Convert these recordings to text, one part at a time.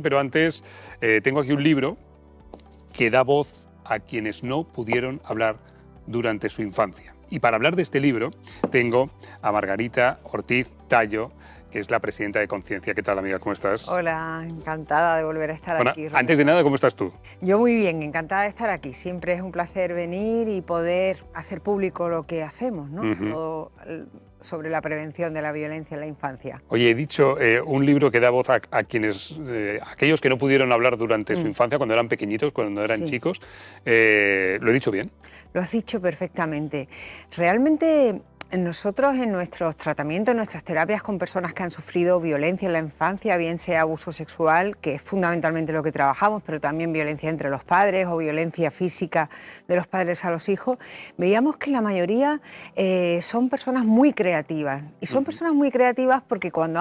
pero antes tengo aquí un libro que da voz a quienes no pudieron hablar durante su infancia. Y para hablar de este libro tengo a Margarita Ortiz Tallo, que es la presidenta de Conciencia. ¿Qué tal, amiga? ¿Cómo estás? Hola, encantada de volver a estar aquí. Roberto. Antes de nada, ¿cómo estás tú? Yo muy bien, encantada de estar aquí. Siempre es un placer venir y poder hacer público lo que hacemos, ¿no? Todo sobre la prevención de la violencia en la infancia. Oye, he dicho un libro que da voz a quienes, aquellos que no pudieron hablar durante su infancia, cuando eran pequeñitos, cuando eran chicos. ¿Lo he dicho bien? Lo has dicho perfectamente. Realmente nosotros en nuestros tratamientos, en nuestras terapias con personas que han sufrido violencia en la infancia, bien sea abuso sexual, que es fundamentalmente lo que trabajamos, pero también violencia entre los padres o violencia física de los padres a los hijos, veíamos que la mayoría son personas muy creativas. Y son personas muy creativas porque cuando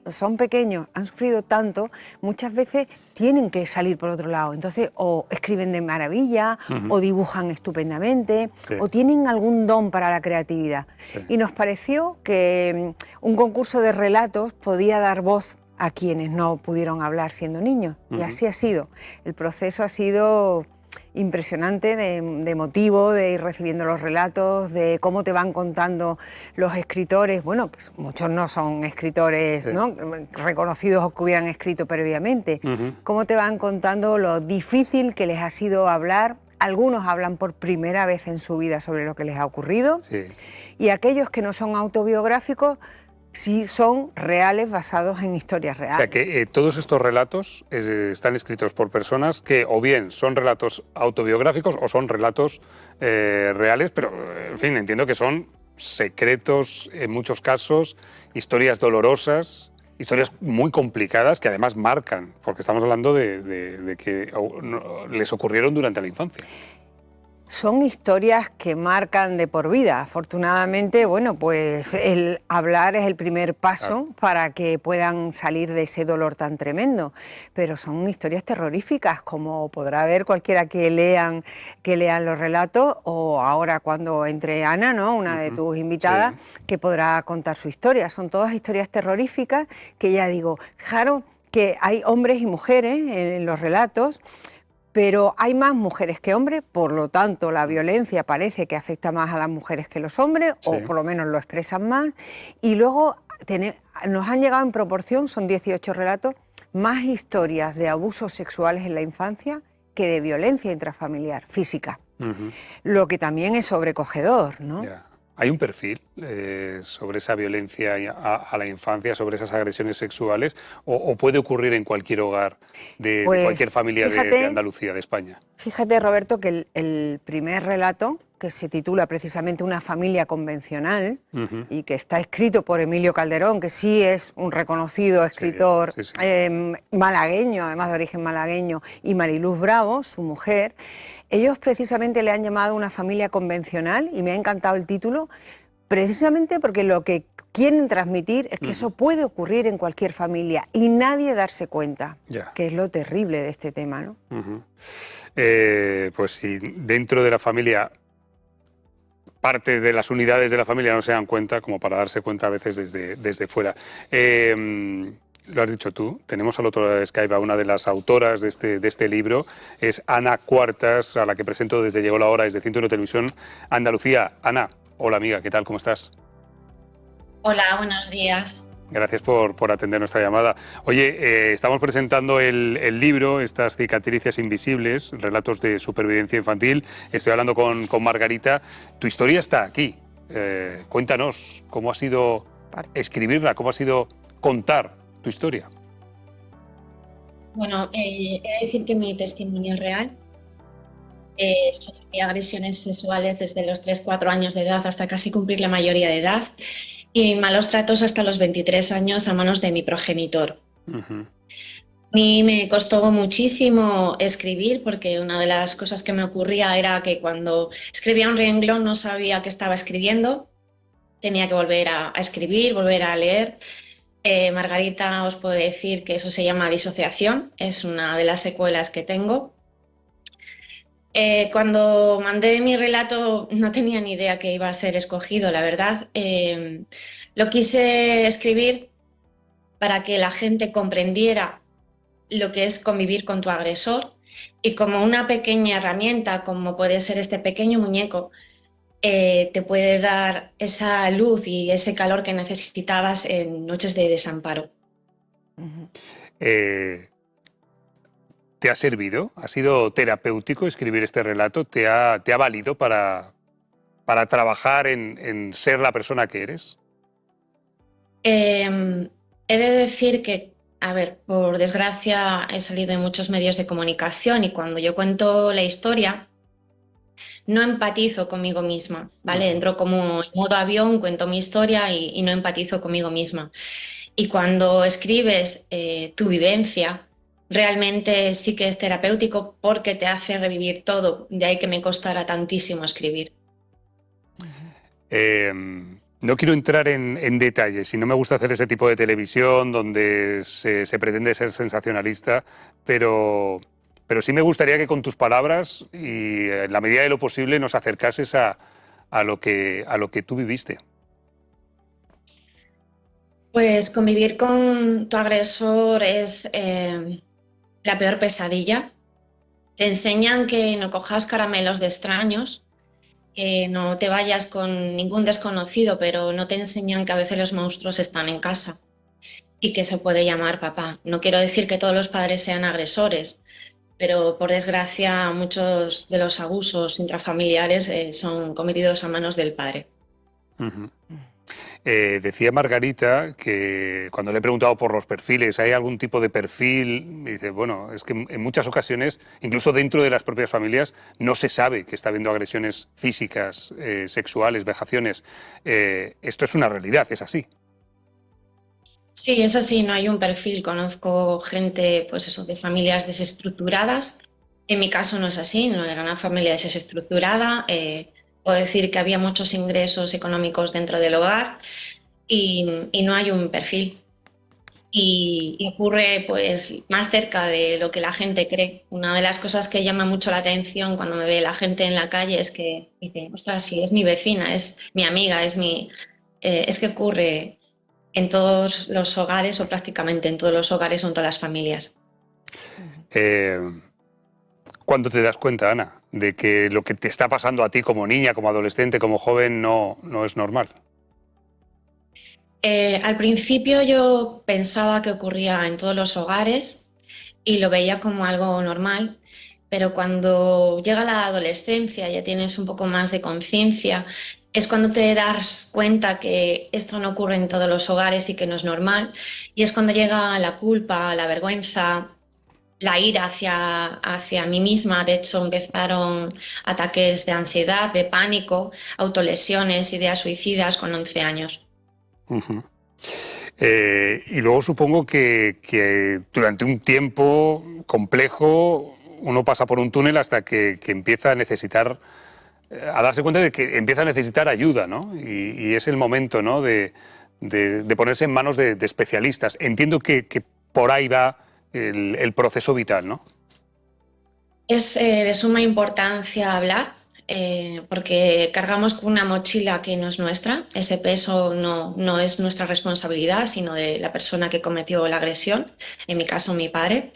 son pequeños, han sufrido tanto, muchas veces tienen que salir por otro lado. Entonces, o escriben de maravilla, o dibujan estupendamente, o tienen algún don para la creatividad. Y nos pareció que un concurso de relatos podía dar voz a quienes no pudieron hablar siendo niños. Y así ha sido. El proceso ha sido impresionante, de emotivo, de ir recibiendo los relatos, de cómo te van contando los escritores, bueno, que muchos no son escritores ¿no? reconocidos o que hubieran escrito previamente, cómo te van contando lo difícil que les ha sido hablar. Algunos hablan por primera vez en su vida sobre lo que les ha ocurrido y aquellos que no son autobiográficos sí son reales, basados en historias reales. O sea, que todos estos relatos están escritos por personas que o bien son relatos autobiográficos o son relatos reales, pero en fin, entiendo que son secretos en muchos casos, historias dolorosas, historias muy complicadas que además marcan, porque estamos hablando de que les ocurrieron durante la infancia. Son historias que marcan de por vida. Afortunadamente, bueno, pues el hablar es el primer paso para que puedan salir de ese dolor tan tremendo. Pero son historias terroríficas, como podrá ver cualquiera que lean los relatos, o ahora cuando entre Ana, ¿no? Una de tus invitadas, que podrá contar su historia. Son todas historias terroríficas que ya digo, fijaros que hay hombres y mujeres en los relatos, pero hay más mujeres que hombres, por lo tanto la violencia parece que afecta más a las mujeres que a los hombres, o por lo menos lo expresan más, y luego nos han llegado en proporción, son 18 relatos, más historias de abusos sexuales en la infancia que de violencia intrafamiliar, física, lo que también es sobrecogedor, ¿no? ¿Hay un perfil sobre esa violencia a la infancia, sobre esas agresiones sexuales, o puede ocurrir en cualquier hogar de cualquier familia de Andalucía, de España? Fíjate, Roberto, que el primer relato, que se titula precisamente Una familia convencional, y que está escrito por Emilio Calderón, que sí es un reconocido escritor malagueño, además de origen malagueño, y Mariluz Bravo, su mujer, ellos precisamente le han llamado Una familia convencional, y me ha encantado el título, precisamente porque lo que quieren transmitir es que eso puede ocurrir en cualquier familia y nadie darse cuenta, que es lo terrible de este tema, ¿no? Pues si dentro de la familia, parte de las unidades de la familia no se dan cuenta, como para darse cuenta a veces desde fuera. Lo has dicho tú, tenemos al otro lado de Skype a una de las autoras de este libro, es Ana Cuartas, a la que presento desde Llegó la Hora, desde 101 Televisión Andalucía. Ana, hola amiga, ¿qué tal? ¿Cómo estás? Hola, buenos días. Gracias por atender nuestra llamada. Oye, estamos presentando el libro, estas cicatrices invisibles, relatos de supervivencia infantil. Estoy hablando con Margarita. Tu historia está aquí. Cuéntanos cómo ha sido escribirla, cómo ha sido contar tu historia. Bueno, he de decir que mi testimonio es real. Sufrí agresiones sexuales desde los 3-4 años de edad hasta casi cumplir la mayoría de edad, y malos tratos hasta los 23 años a manos de mi progenitor. A mí me costó muchísimo escribir, porque una de las cosas que me ocurría era que cuando escribía un renglón no sabía qué estaba escribiendo, tenía que volver a escribir, volver a leer. Margarita, os puedo decir que eso se llama disociación, es una de las secuelas que tengo. Cuando mandé mi relato no tenía ni idea que iba a ser escogido, la verdad. Lo quise escribir para que la gente comprendiera lo que es convivir con tu agresor y como una pequeña herramienta, como puede ser este pequeño muñeco, te puede dar esa luz y ese calor que necesitabas en noches de desamparo. ¿Te ha servido? ¿Ha sido terapéutico escribir este relato? ¿Te ha valido para trabajar en ser la persona que eres? He de decir que, a ver, por desgracia he salido en muchos medios de comunicación y cuando yo cuento la historia no empatizo conmigo misma, ¿vale? Entro como en modo avión, cuento mi historia y no empatizo conmigo misma. Y cuando escribes tu vivencia, realmente sí que es terapéutico porque te hace revivir todo, de ahí que me costara tantísimo escribir. No quiero entrar en detalles, y no me gusta hacer ese tipo de televisión donde se pretende ser sensacionalista, pero sí me gustaría que con tus palabras y en la medida de lo posible nos acercases a lo que tú viviste. Pues convivir con tu agresor es la peor pesadilla. Te enseñan que no cojas caramelos de extraños, que no te vayas con ningún desconocido, pero no te enseñan que a veces los monstruos están en casa y que se puede llamar papá. No quiero decir que todos los padres sean agresores, pero por desgracia muchos de los abusos intrafamiliares son cometidos a manos del padre. Decía Margarita que cuando le he preguntado por los perfiles, ¿hay algún tipo de perfil? Me dice, bueno, es que en muchas ocasiones, incluso dentro de las propias familias, no se sabe que está habiendo agresiones físicas, sexuales, vejaciones. Esto es una realidad, es así. Sí, es así, no hay un perfil. Conozco gente, pues eso, de familias desestructuradas. En mi caso no es así, no era una familia desestructurada. Puedo decir que había muchos ingresos económicos dentro del hogar y no hay un perfil. Y ocurre pues más cerca de lo que la gente cree. Una de las cosas que llama mucho la atención cuando me ve la gente en la calle es que dice, ostras, sí, es mi vecina, es mi amiga, es que ocurre en todos los hogares o prácticamente en todos los hogares o en todas las familias. ¿Cuándo te das cuenta, Ana, de que lo que te está pasando a ti como niña, como adolescente, como joven, no es normal? Al principio yo pensaba que ocurría en todos los hogares y lo veía como algo normal, pero cuando llega la adolescencia, ya tienes un poco más de conciencia, es cuando te das cuenta que esto no ocurre en todos los hogares y que no es normal, y es cuando llega la culpa, la vergüenza, la ira hacia mí misma. De hecho, empezaron ataques de ansiedad, de pánico, autolesiones, ideas suicidas con 11 años. Y luego supongo que durante un tiempo complejo uno pasa por un túnel hasta que empieza a necesitar, a darse cuenta de que empieza a necesitar ayuda, ¿no? Y es el momento, ¿no?, de ponerse en manos de especialistas. Entiendo que por ahí va el proceso vital, ¿no? Es de suma importancia hablar. Porque cargamos con una mochila que no es nuestra. Ese peso no es nuestra responsabilidad, sino de la persona que cometió la agresión, en mi caso mi padre.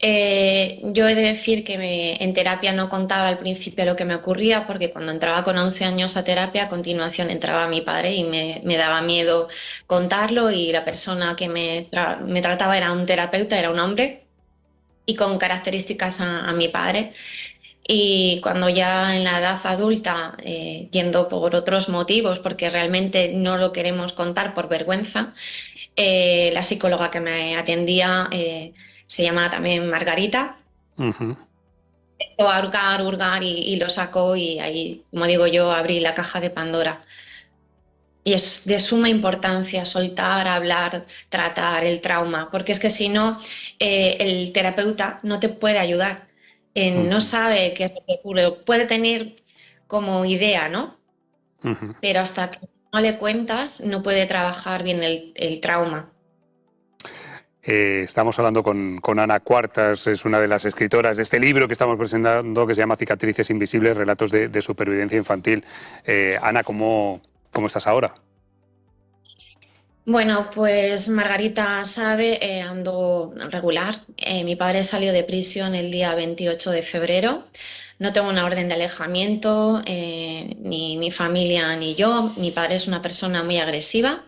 Yo he de decir que en terapia no contaba al principio lo que me ocurría, porque cuando entraba con 11 años a terapia, a continuación entraba mi padre y me daba miedo contarlo, y la persona que me trataba era un terapeuta, era un hombre y con características a mi padre. Y cuando ya en la edad adulta, yendo por otros motivos, porque realmente no lo queremos contar por vergüenza, la psicóloga que me atendía se llama también Margarita. Empezó a hurgar y lo sacó, y ahí, como digo yo, abrí la caja de Pandora. Y es de suma importancia soltar, hablar, tratar el trauma, porque es que si no, el terapeuta no te puede ayudar. No sabe qué es lo que ocurre. Puede tener como idea, ¿no? Pero hasta que no le cuentas, no puede trabajar bien el trauma. Estamos hablando con Ana Cuartas, es una de las escritoras de este libro que estamos presentando, que se llama Cicatrices Invisibles, relatos de supervivencia infantil. Ana, ¿cómo estás ahora? Bueno, pues Margarita sabe, ando regular. Mi padre salió de prisión el día 28 de febrero. No tengo una orden de alejamiento, ni mi familia ni yo. Mi padre es una persona muy agresiva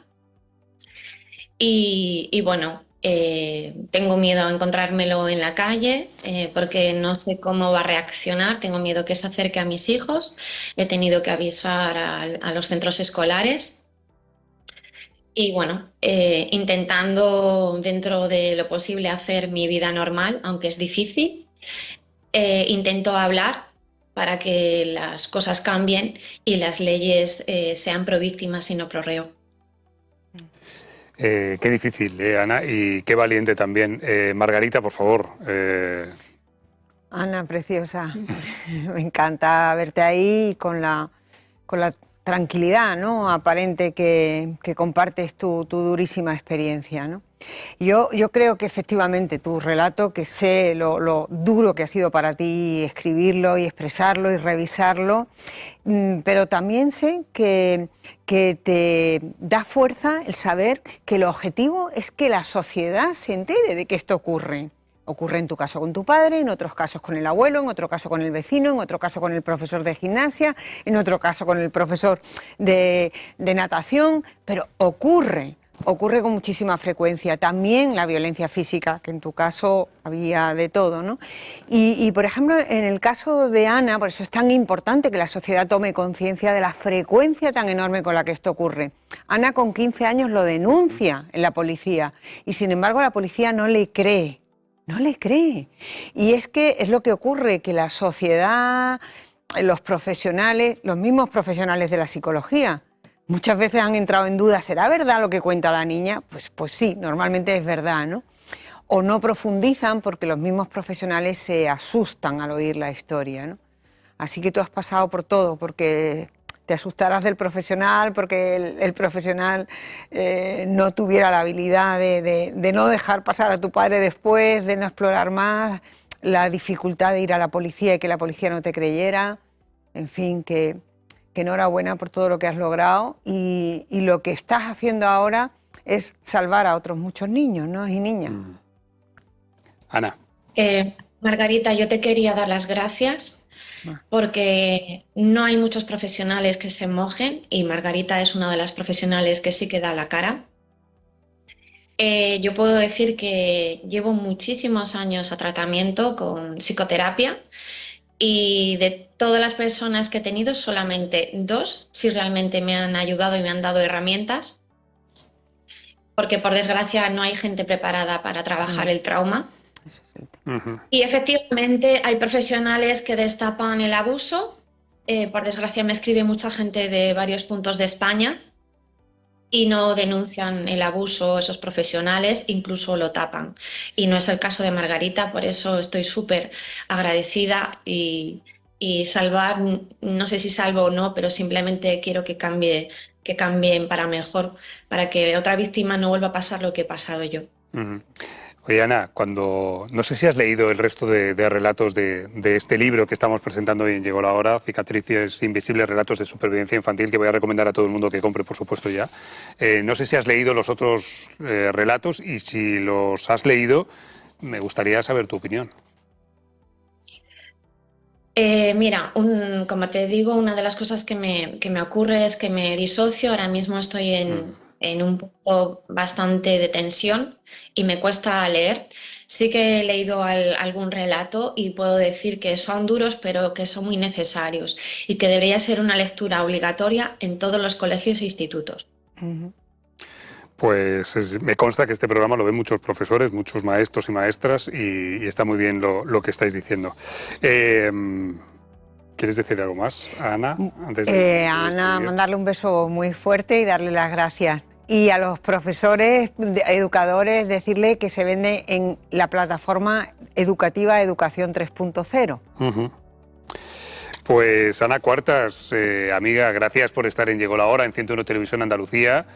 y bueno, tengo miedo a encontrármelo en la calle porque no sé cómo va a reaccionar. Tengo miedo que se acerque a mis hijos. He tenido que avisar a los centros escolares. Y bueno, intentando dentro de lo posible hacer mi vida normal, aunque es difícil, intento hablar para que las cosas cambien y las leyes sean pro víctimas y no pro reo. Qué difícil, Ana, y qué valiente también. Margarita, por favor. Ana, preciosa, me encanta verte ahí con la tranquilidad, ¿no?, aparente que compartes tu durísima experiencia, ¿no? Yo creo que efectivamente tu relato, que sé lo duro que ha sido para ti escribirlo y expresarlo y revisarlo, pero también sé que te da fuerza el saber que el objetivo es que la sociedad se entere de que esto ocurre. Ocurre en tu caso con tu padre, en otros casos con el abuelo, en otro caso con el vecino, en otro caso con el profesor de gimnasia, en otro caso con el profesor de natación, pero ocurre con muchísima frecuencia. También la violencia física, que en tu caso había de todo, ¿no? Y por ejemplo, en el caso de Ana, por eso es tan importante que la sociedad tome conciencia de la frecuencia tan enorme con la que esto ocurre. Ana con 15 años lo denuncia en la policía y sin embargo la policía no le cree. No le cree. Y es que es lo que ocurre, que la sociedad, los profesionales, los mismos profesionales de la psicología, muchas veces han entrado en duda, ¿será verdad lo que cuenta la niña? Pues sí, normalmente es verdad, ¿no? O no profundizan porque los mismos profesionales se asustan al oír la historia, ¿no? Así que tú has pasado por todo, porque te asustarás del profesional, porque el profesional no tuviera la habilidad de no dejar pasar a tu padre después, de no explorar más, la dificultad de ir a la policía y que la policía no te creyera. En fin, que enhorabuena por todo lo que has logrado y lo que estás haciendo ahora es salvar a otros muchos niños, ¿no?, y niñas. Ana. Margarita, yo te quería dar las gracias porque no hay muchos profesionales que se mojen y Margarita es una de las profesionales que sí que da la cara. Yo puedo decir que llevo muchísimos años a tratamiento con psicoterapia y de todas las personas que he tenido, solamente 2 sí realmente me han ayudado y me han dado herramientas, porque por desgracia no hay gente preparada para trabajar el trauma. Y efectivamente hay profesionales que destapan el abuso. Por desgracia me escribe mucha gente de varios puntos de España y no denuncian el abuso esos profesionales, incluso lo tapan. Y no es el caso de Margarita, por eso estoy súper agradecida y salvar, no sé si salvo o no, pero simplemente quiero que cambien para mejor, para que otra víctima no vuelva a pasar lo que he pasado yo. Oye, Ana, no sé si has leído el resto de relatos de este libro que estamos presentando hoy en Llegó la Hora, Cicatrices Invisibles, Relatos de Supervivencia Infantil, que voy a recomendar a todo el mundo que compre, por supuesto, ya. No sé si has leído los otros relatos y si los has leído, me gustaría saber tu opinión. Mira, como te digo, una de las cosas que me ocurre es que me disocio. Ahora mismo estoy en un punto bastante de tensión y me cuesta leer. Sí que he leído algún relato y puedo decir que son duros, pero que son muy necesarios y que debería ser una lectura obligatoria en todos los colegios e institutos. Pues me consta que este programa lo ven muchos profesores, muchos maestros y maestras y está muy bien lo que estáis diciendo. ¿Quieres decir algo más, Ana? Ana, mandarle un beso muy fuerte y darle las gracias. Y a los profesores, educadores, decirle que se vende en la plataforma educativa Educación 3.0. Pues Ana Cuartas, amiga, gracias por estar en Llegó la Hora, en 101 Televisión Andalucía,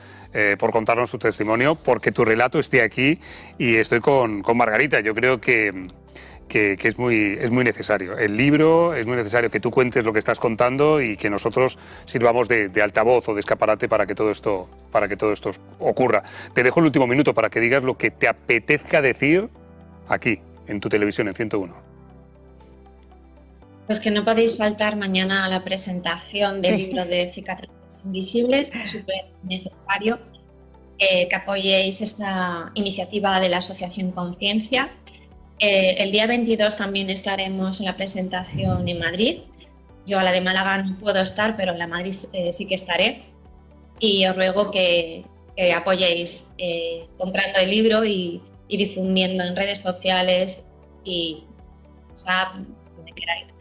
por contarnos su testimonio, porque tu relato esté aquí y estoy con Margarita. Yo creo que que es muy necesario. El libro es muy necesario que tú cuentes lo que estás contando y que nosotros sirvamos de altavoz o de escaparate para que todo esto ocurra. Te dejo el último minuto para que digas lo que te apetezca decir aquí, en tu televisión, en 101. Pues que no podéis faltar mañana a la presentación del libro de Cicatrices Invisibles. Es súper necesario que apoyéis esta iniciativa de la Asociación Conciencia. El día 22 también estaremos en la presentación en Madrid. Yo a la de Málaga no puedo estar, pero en la Madrid sí que estaré. Y os ruego que apoyéis comprando el libro y difundiendo en redes sociales y WhatsApp, donde queráis.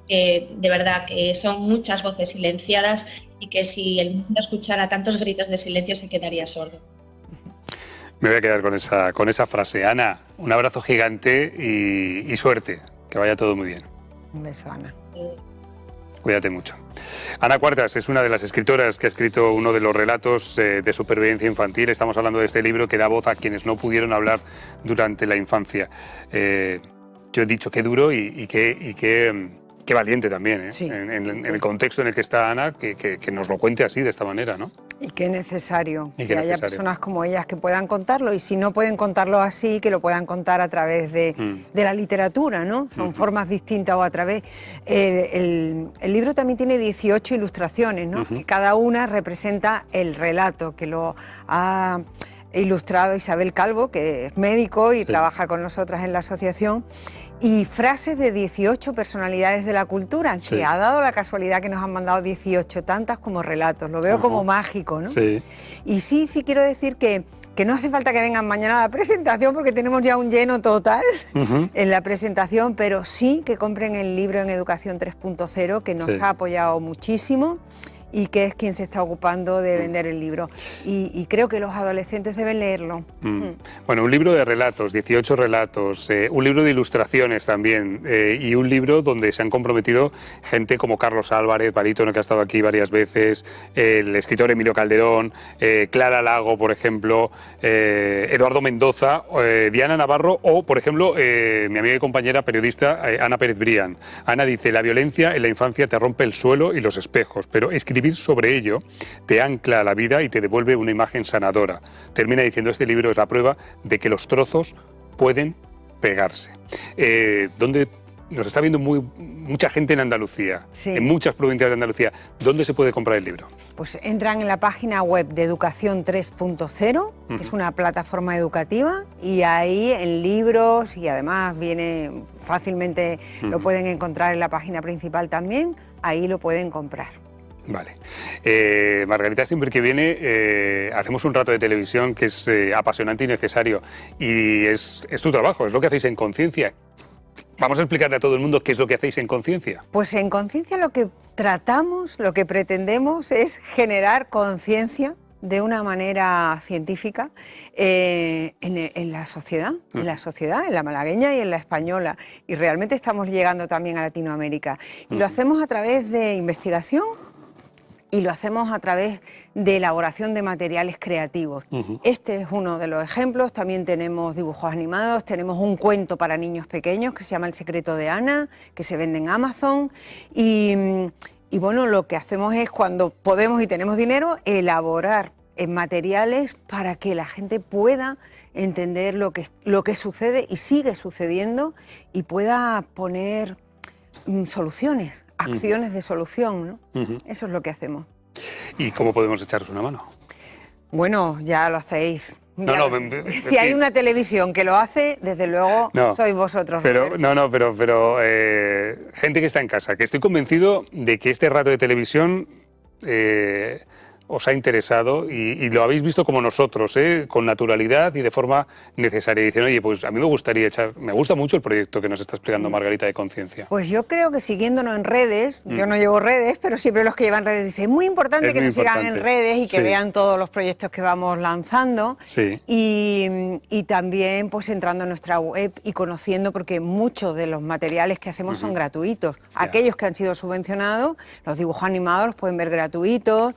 De verdad que son muchas voces silenciadas y que si el mundo escuchara tantos gritos de silencio se quedaría sordo. Me voy a quedar con esa frase. Ana, un abrazo gigante y suerte. Que vaya todo muy bien. Un beso, Ana. Cuídate mucho. Ana Cuartas es una de las escritoras que ha escrito uno de los relatos de supervivencia infantil. Estamos hablando de este libro que da voz a quienes no pudieron hablar durante la infancia. Yo he dicho qué duro y qué valiente también, ¿eh? Sí. En el contexto en el que está Ana, que nos lo cuente así, de esta manera, ¿no? Y qué necesario que haya personas como ellas que puedan contarlo, y si no pueden contarlo así, que lo puedan contar a través de la literatura, ¿no? Son formas distintas o a través... El libro también tiene 18 ilustraciones, ¿no? Que cada una representa el relato, que lo ha ilustrado Isabel Calvo, que es médico y trabaja con nosotras en la asociación, y frases de 18 personalidades de la cultura, que ha dado la casualidad que nos han mandado 18, tantas como relatos. Lo veo como mágico, ¿no? Sí. Y sí quiero decir que no hace falta que vengan mañana a la presentación porque tenemos ya un lleno total en la presentación, pero sí que compren el libro en Educación 3.0, que nos ha apoyado muchísimo y que es quien se está ocupando de vender el libro. Y creo que los adolescentes deben leerlo. Bueno, un libro de relatos, 18 relatos, un libro de ilustraciones también, y un libro donde se han comprometido gente como Carlos Álvarez, barítono, que ha estado aquí varias veces, el escritor Emilio Calderón, Clara Lago, por ejemplo, Eduardo Mendoza, Diana Navarro o, por ejemplo, mi amiga y compañera periodista Ana Pérez Brián. Ana dice: la violencia en la infancia te rompe el suelo y los espejos, pero escribir sobre ello te ancla a la vida y te devuelve una imagen sanadora. Termina diciendo: este libro es la prueba de que los trozos pueden pegarse. ¿Dónde nos está viendo mucha gente en Andalucía, en muchas provincias de Andalucía? ¿Dónde se puede comprar el libro? Pues entran en la página web de Educación 3.0, que es una plataforma educativa, y ahí en libros, y además viene fácilmente, lo pueden encontrar en la página principal también, ahí lo pueden comprar. Vale. Margarita, siempre que viene hacemos un rato de televisión que es apasionante y necesario, y es tu trabajo, es lo que hacéis en Conciencia. Vamos a explicarle a todo el mundo qué es lo que hacéis en Conciencia. Pues en Conciencia lo que tratamos, lo que pretendemos es generar conciencia de una manera científica en la sociedad, en la malagueña y en la española, y realmente estamos llegando también a Latinoamérica. Y lo hacemos a través de investigación, y lo hacemos a través de elaboración de materiales creativos. Este es uno de los ejemplos. También tenemos dibujos animados, tenemos un cuento para niños pequeños que se llama El secreto de Ana, que se vende en Amazon. Y bueno, lo que hacemos es, cuando podemos y tenemos dinero, elaborar materiales para que la gente pueda entender lo que sucede y sigue sucediendo, y pueda poner soluciones, acciones de solución, ¿no? Eso es lo que hacemos. ¿Y cómo podemos echaros una mano? Bueno, ya lo hacéis. Si hay una televisión que lo hace, desde luego sois vosotros. Pero gente que está en casa, que estoy convencido de que este rato de televisión os ha interesado y lo habéis visto como nosotros, con naturalidad y de forma necesaria. Y dicen: oye, pues a mí me gusta mucho el proyecto que nos está explicando Margarita de Conciencia. Pues yo creo que siguiéndonos en redes, yo no llevo redes, pero siempre los que llevan redes dicen: es muy importante que nos sigan en redes y que vean todos los proyectos que vamos lanzando. Y también pues entrando en nuestra web y conociendo, porque muchos de los materiales que hacemos son gratuitos. Aquellos que han sido subvencionados, los dibujos animados los pueden ver gratuitos.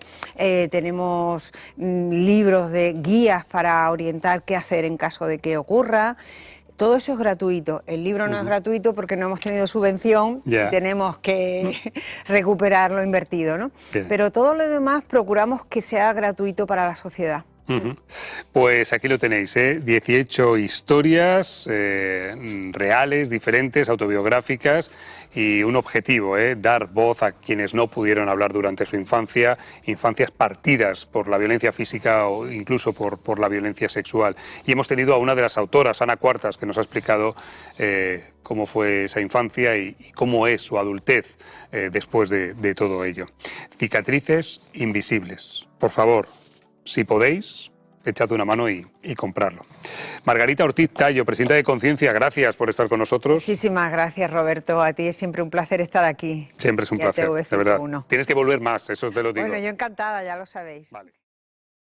Tenemos libros de guías para orientar qué hacer en caso de que ocurra. todo eso es gratuito. El libro no es gratuito porque no hemos tenido subvención, y tenemos que recuperar lo invertido, ¿no? Pero todo lo demás procuramos que sea gratuito para la sociedad. Pues aquí lo tenéis, 18 historias reales, diferentes, autobiográficas, y un objetivo, dar voz a quienes no pudieron hablar durante su infancia, infancias partidas por la violencia física o incluso por la violencia sexual. Y hemos tenido a una de las autoras, Ana Cuartas, que nos ha explicado cómo fue esa infancia y cómo es su adultez después de todo ello. Cicatrices invisibles. Por favor, si podéis, echad una mano y comprarlo. Margarita Ortiz Tallo, presidenta de Conciencia, gracias por estar con nosotros. Muchísimas gracias, Roberto. A ti es siempre un placer estar aquí. Siempre es un placer, de verdad. Tienes que volver más, eso te lo digo. Bueno, yo encantada, ya lo sabéis. Vale.